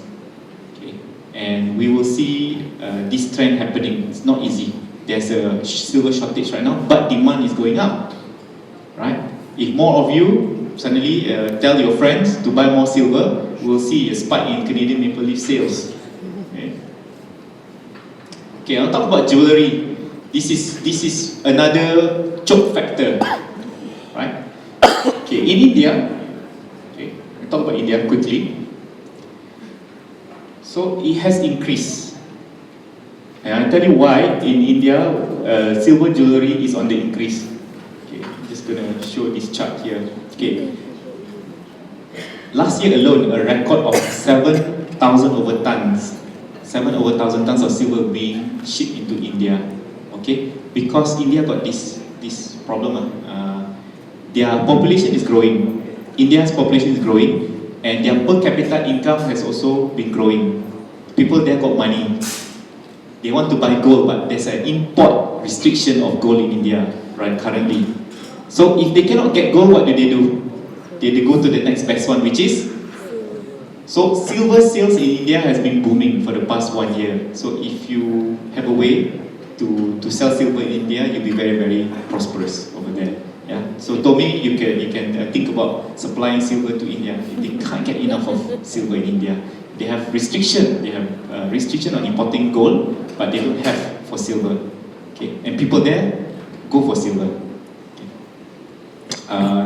Okay, and we will see this trend happening. It's not easy. There's a silver shortage right now, but demand is going up. Right? If more of you suddenly tell your friends to buy more silver, we'll see a spike in Canadian Maple Leaf sales. Okay, I'll talk about jewelry. This is another choke factor, right? Okay, in India, I'll talk about India quickly. So it has increased. And I'll tell you why in India silver jewelry is on the increase. Okay, I'm just gonna show this chart here. Okay. Last year alone, a record of 7,000 over tons of silver being shipped into India. Okay, because India got this problem. Their population is growing. India's population is growing, and their per capita income has also been growing. People there got money. They want to buy gold, but there's an import restriction of gold in India right currently. So if they cannot get gold, what do? They go to the next best one, which is silver sales in India has been booming for the past 1 year. So if you have a way to sell silver in India, you'll be very, very prosperous over there. Yeah. So Tommy, you can think about supplying silver to India. They can't get enough of silver in India. They have restriction. They have restriction on importing gold, but they don't have for silver. Okay. And people there go for silver. Okay.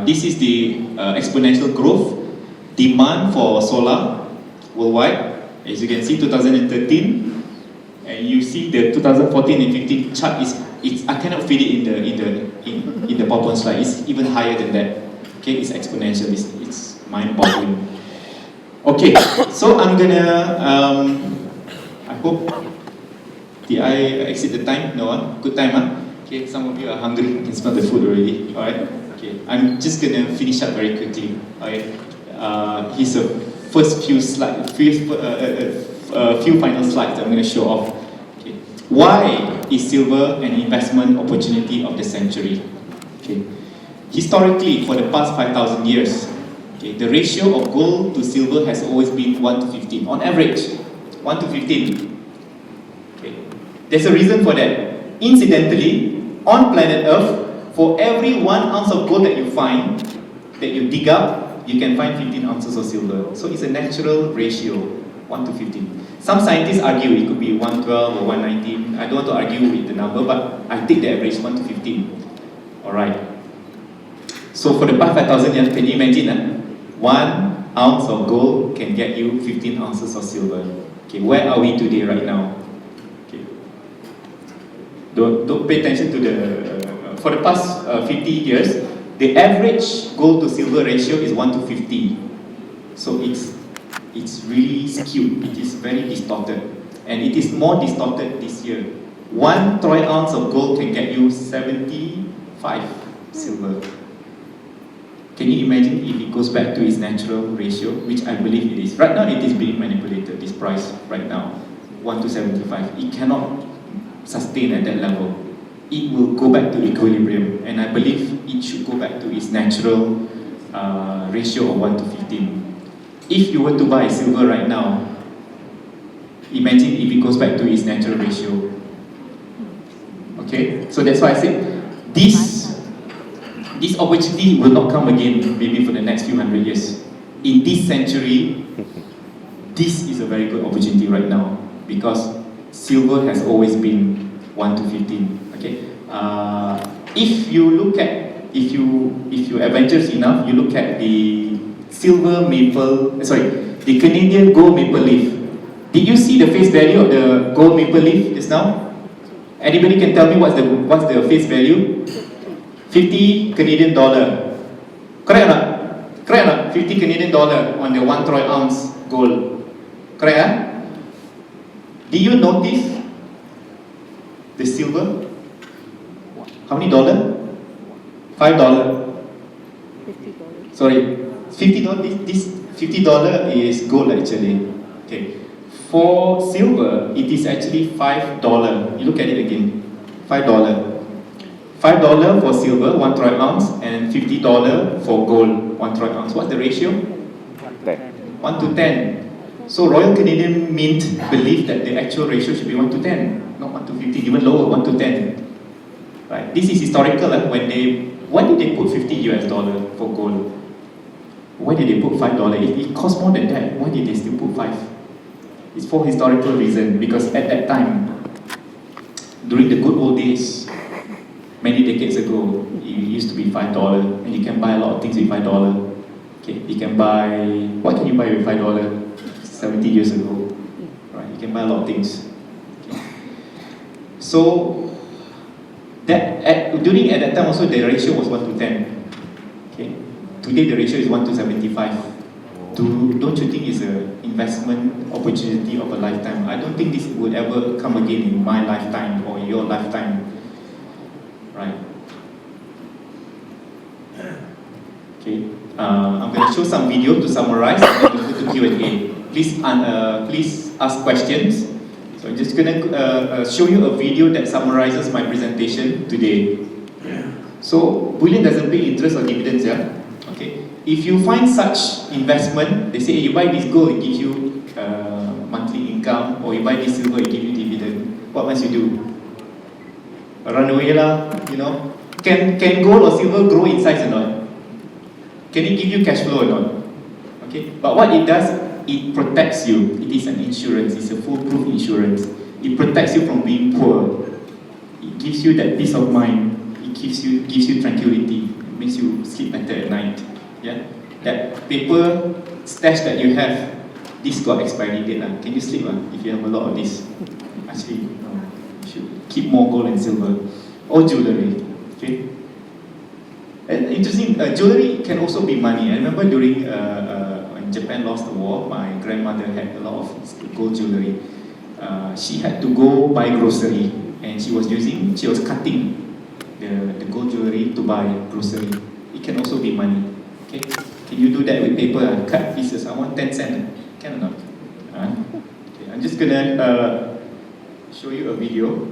This is the exponential growth demand for solar worldwide. As you can see, 2013, and you see the 2014 and 15 chart is I cannot fit it in the PowerPoint slide. It's even higher than that. Okay, it's exponential. It's mind-boggling. Okay, so I'm gonna. I hope. Did I exceed the time? No, good time, huh? Okay, some of you are hungry. You can smell the food already. All right. Okay, I'm just gonna finish up very quickly. Okay, here's the first few slides, few final slides that I'm gonna show off. Okay, why is silver an investment opportunity of the century? Okay, historically, for the past 5,000 years, okay, the ratio of gold to silver has always been 1 to 15, on average, 1 to 15. Okay, there's a reason for that. Incidentally, on planet Earth, for every 1 ounce of gold that you find, that you dig up, you can find 15 ounces of silver. So it's a natural ratio, 1 to 15. Some scientists argue it could be 112 or 119. I don't want to argue with the number, but I take the average 1 to 15. Alright. So for the past 5,000 years, can you imagine? 1 ounce of gold can get you 15 ounces of silver. Okay, where are we today right now? Okay. Don't pay attention to the... for the past 50 years, the average gold to silver ratio is 1 to 50. So it's really skewed. It is very distorted. And it is more distorted this year. 1 troy ounce of gold can get you 75 silver. Can you imagine if it goes back to its natural ratio, which I believe it is. Right now it is being manipulated, this price right now, 1 to 75. It cannot sustain at that level. It will go back to equilibrium, and I believe it should go back to its natural ratio of 1 to 15. If you were to buy silver right now, imagine if it goes back to its natural ratio. Okay, so that's why I said this opportunity will not come again maybe for the next few hundred years. In this century, this is a very good opportunity right now because silver has always been 1 to 15. Okay, if you adventurous enough, you look at the the Canadian gold maple leaf. Did you see the face value of the gold maple leaf just now? Anybody can tell me what's the face value? 50 Canadian dollar. Correct or not? Correct or not? 50 Canadian dollar on the 1 troy ounce gold. Correct, huh? Did you notice the silver? How many dollar? $5. $50. Sorry, $50. This $50 is gold actually. Okay. For silver, it is actually $5. You look at it again. $5. $5 for silver, 1 troy ounce, and $50 for gold, 1 troy ounce. What's the ratio? 1 to 10. So Royal Canadian Mint believed that the actual ratio should be 1 to 10, not 1 to 50, even lower, 1 to 10. Right? This is historical. Why did they put $50 for gold? Why did they put $5? If it costs more than that, why did they still put 5? It's for historical reason, because at that time, during the good old days, many decades ago, it used to be $5, and you can buy a lot of things with $5. Okay, you can buy, what can you buy with $5? 70 years ago, right? You can buy a lot of things. Okay. So at that time also the ratio was 1 to 10. Okay, today the ratio is 1 to 75. Don't you think it's an investment opportunity of a lifetime? I don't think this would ever come again in my lifetime or your lifetime. Right. Okay. I'm going to show some video to summarize and then we'll go to Q&A. Please ask questions. So I'm just going to show you a video that summarizes my presentation today. So bullion doesn't pay interest or dividends, yeah? Okay. If you find such investment, they say you buy this gold, it gives you monthly income, or you buy this silver, it gives you dividend. What must you do? Run away lah, you know. Can gold or silver grow in size or not? Can it give you cash flow or not? Okay, but what it does, it protects you. It is an insurance. It's a foolproof insurance. It protects you from being poor. It gives you that peace of mind. It gives you tranquility. makes you sleep better at night. Yeah, that paper stash that you have, this got expiry date. Can you sleep if you have a lot of this? Actually, no. You should keep more gold and silver or jewelry. Okay. And interesting, jewelry can also be money. I remember during when Japan lost the war, my grandmother had a lot of gold jewelry. She had to go buy grocery, and she was cutting the gold jewelry to buy grocery. It can also be money. Okay, can you do that with paper? Cut pieces. I want 10 cents. Can or not? Okay, I'm just gonna show you a video.